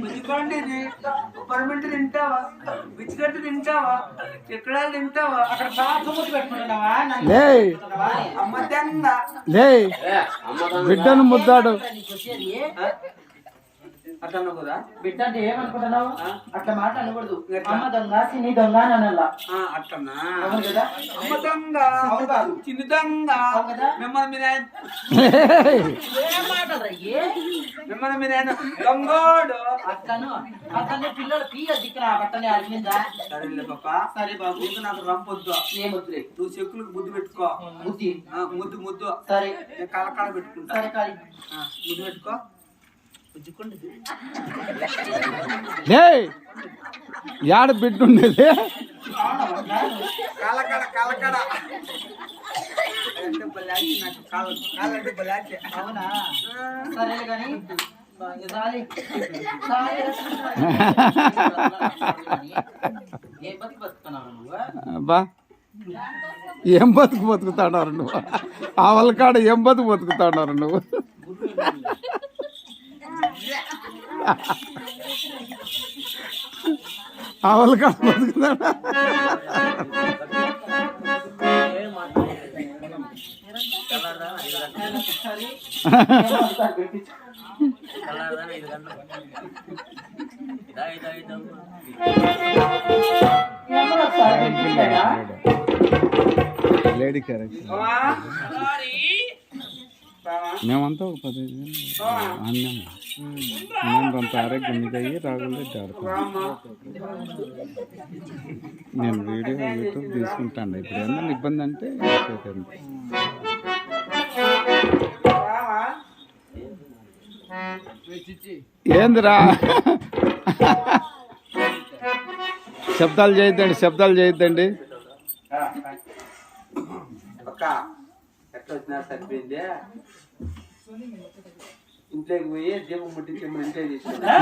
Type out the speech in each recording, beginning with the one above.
బుజ్జికొండేది పర్మెంట్ తింటావా బిచ్చిగట్టు తింటావా ఎక్కడాలు తింటావా అక్కడ బాగా పెట్టుకుంటున్నావా అమ్మ తెంగా బిడ్డను ముద్దాడు అట్లా కదా బిడ్డ అంటే ఏమనుకుంటున్నావు? అట్లా మాట అనకూడదు. అమ్మ దొంగ చిన్ని దొంగ అని అనాలా. అట్లనా? అవును కదా. అమ్మ దొంగ చిన్ని దొంగ మిమ్మల్ని మీద మిమ్మల్ని మీద దొంగోడు అట్లను అతన్ని పిల్లలు పీయ దిక్కున బట్టని అడిగిందా? సరేలే పాపా. సరే బాబు. నీకు నాకు రంపొద్దు. ఏమొద్దులే. నువ్వు చెక్కులకు బుద్ధి పెట్టుకో. బుద్ధి ముద్దు ముద్దు. సరే నేను కళ పెట్టుకుంటా. సరే కాలి ముద్దు పెట్టుకో. యాడ బిడ్డ ఉండేది కలకడ అవునా? సరే కానీ బా ఏం బతుకుతాడారు నువ్వు ఆవల కాడ ఏం బతుకుతాడారు నువ్వు ఆవల కాడ బతుకుతాడా లేడీ క్యారెక్టర్ మేమంతా ఒక 15 అన్నం నేను కొంత ఆరోగ్యం మీదయ్యి రాగలరెడ్డి ఆడుతున్నాను. నేను వీడియో యూట్యూబ్ తీసుకుంటాను. ఇప్పుడు ఏమన్నా ఇబ్బంది అంటే ఏందిరా శబ్దాలు చేయొద్దండి ఎట్లా వచ్చినా సరిపోయింది. ఇంట్లోకి పోయి దీపం ముట్టించి ఇంట్లో తీసుకుంటా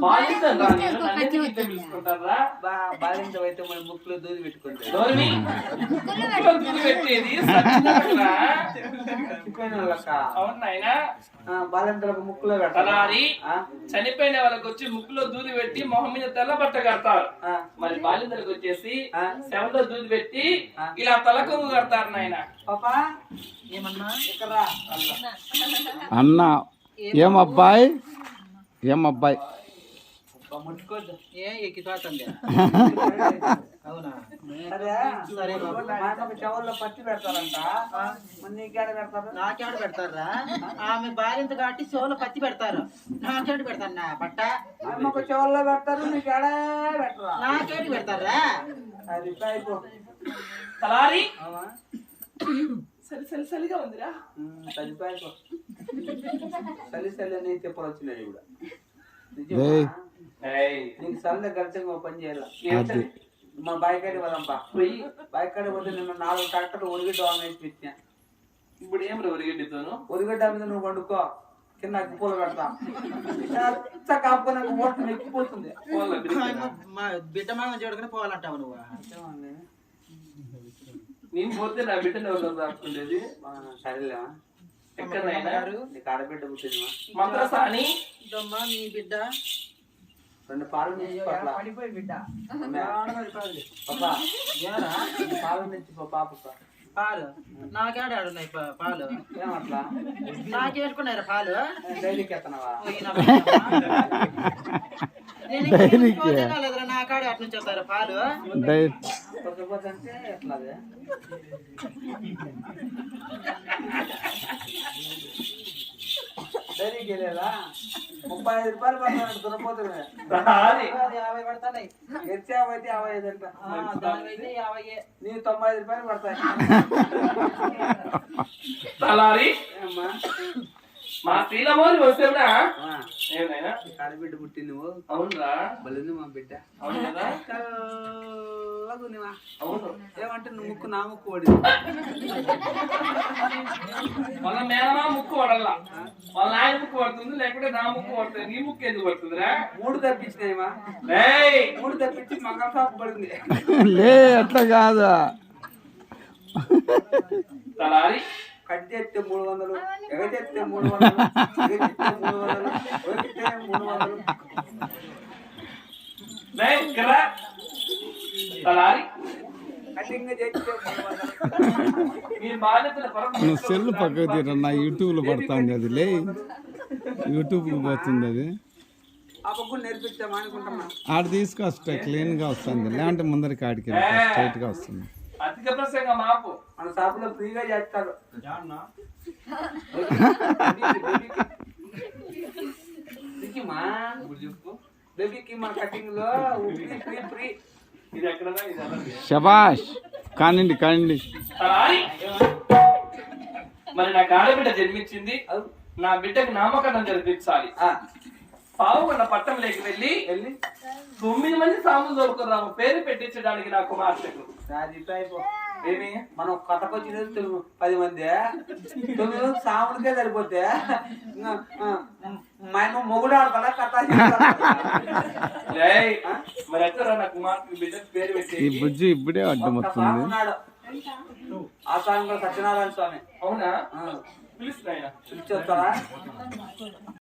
బాలింత అయితే మన ముక్కులో దూది పెట్టుకుంటారు. బాలింతలకు ముక్కులో పెట్టాలి. చనిపోయిన వాళ్ళకి వచ్చి ముక్కులో దూది పెట్టి మొహం మీద తెల్ల బట్ట కడతారు. మరి బాలింతలకు వచ్చేసి శవంలో దూది పెట్టి ఇలా తలకొంగు కడతారు. నాయన పాపా ఏమన్నా ఇక్కడ అన్న ఏమబ్బాయి ముట్టుకోద్దు ఏ ఎక్కిపోతుంది. అవునా? సరే చెవుల్లో పత్తి పెడతారంట. నీకేడ పెడతారు? నాకేడ పెడతారా? ఆమె భార్యంత కాబట్టి చెవులో పత్తి పెడతారు. నాకేడు పెడతారు నా బట్ట. అమ్మకు చెవుల్లో పెడతారు. నీకేడ పెట్టరా? నాకేడు పెడతారా? అది అయిపో తలారి సలిగా ఉందిరా. సరిపోయిపో చలి అని చెప్పలు వచ్చినాయి కూడా. నీకు సల్ల గడిచగా పని చేయాలి. మా బాయికాడి వదంపా పోయి బాయికాడి పోతే నిన్న 4 ట్రాక్టర్లు ఒరిగడ్డ వేసి పెట్టినా. ఇప్పుడు ఏం ఒరిగడ్డితోను? ఒరిగడ్డ మీద నువ్వు వండుకో. కింద అగ్గిపూలు పెడతా. కాపుకొని ఓట్లు ఎక్కిపోతుంది. బిడ్డ మామ చూడగానే పోవాలంటావు నువ్వు. నేను పోతే నా బిడ్డను ఎవరు రాసుకునేది? సరేలేవా? ఎక్కడైనా నీకు ఆడబిడ్డ పుట్టిందిమా? మద్రసా అని దమ్మా నీ బిడ్డ 2 పాలు పడిపోయి బిడ్డ పాపా పాలు నుంచి పాప పాలు నాకేడాడున్నాయి పాలు. ఏమట్లా నాకేసుకున్నారా పాలు? డైలీకి ఎత్తనవా? నా కాడే అటు నుంచి వస్తారా పాలు? అంటే ఎట్లా డైరీకి వెళ్ళేలా 35 రూపాయలు పడతాను దురపోతుంది. 50 పడతాయి. ఎర్చావు అయితే 55 అంట. నీకు 95 రూపాయలు పడతాయి. ఏమ్మా మా శ్రీలమోని వస్తేనా ఆడబిడ్డ పుట్టి నువ్వు? అవునురా. బలింది మా బిడ్డ. అవును కదా? చల్లగునివా? అవును. ఏమంటే నువ్వు ముక్కు నా ముక్కు పడింది. వాళ్ళ మేనమా ముక్కు పడాల, వాళ్ళ ఆయన ముక్కు పడుతుంది, లేకపోతే నా ముక్కు పడుతుంది. నీ ముక్కు ఎందుకు పడుతుందిరా? 3 తప్పించినాయమా? 3 తప్పించి మంగళ షాప్ పడింది. లే అట్లా కాదా తలారి కట్ చేస్తే 300, ఎగచేస్తే 300, ఎగచేస్తే 300, ఒలికితే 300. नहीं करा तलारी కటింగ్ చేస్తే 300. మీ బాధ్యతల పరం నువ్వు సెల్ పక్కకు తీరన్నా యూట్యూబ్లో పడుతుంది అది లే యూట్యూబ్కి పోతుంది అది ఆ పక్కన నేర్పించామా అనుకుంటున్నా. ఆడ తీసుకొస్తా క్లీన్గా వస్తుంది లేదంటే ముందరికి ఆడికి స్ట్రైట్గా వస్తుంది. అధిక ప్రసంగం ఆపు మన షాపులో ఫ్రీగా చేస్తారు. బేబీకి మన కటింగ్ లో ఫ్రీ ఫ్రీ. ఇది ఎక్కడదా ఇది అన్నది శబాష్ కానిండి కానిండి. తలారి మరి నాకు ఆడబిడ్డ జన్మించింది, నా బిడ్డకి నామకరణం జరిపించాలి. పావుగొండ పట్టణంలోకి వెళ్ళి 9 మంది సాములు దొరుకుతున్నాము పేరు పెట్టించడానికి నా కుమార్తెకు. ఏమి మనం కొత్తకొచ్చిన 10 మంది 9 సాములకే సరిపోతే మేము మొగుడు ఆడతాడా కథ ఏయ్, మరి ఎక్కడ నా కుమార్తెకు బిడ్డకు పేరు ఈ పెట్టి బుజ్జి ఇప్పుడే అడ్డమవుతుంది. ఉన్నాడు. ఆ స్వామి కూడా సత్యనారాయణ స్వామి. అవునా ఆ, పిలుస్తున్నాయన పిలిచి వస్తారా?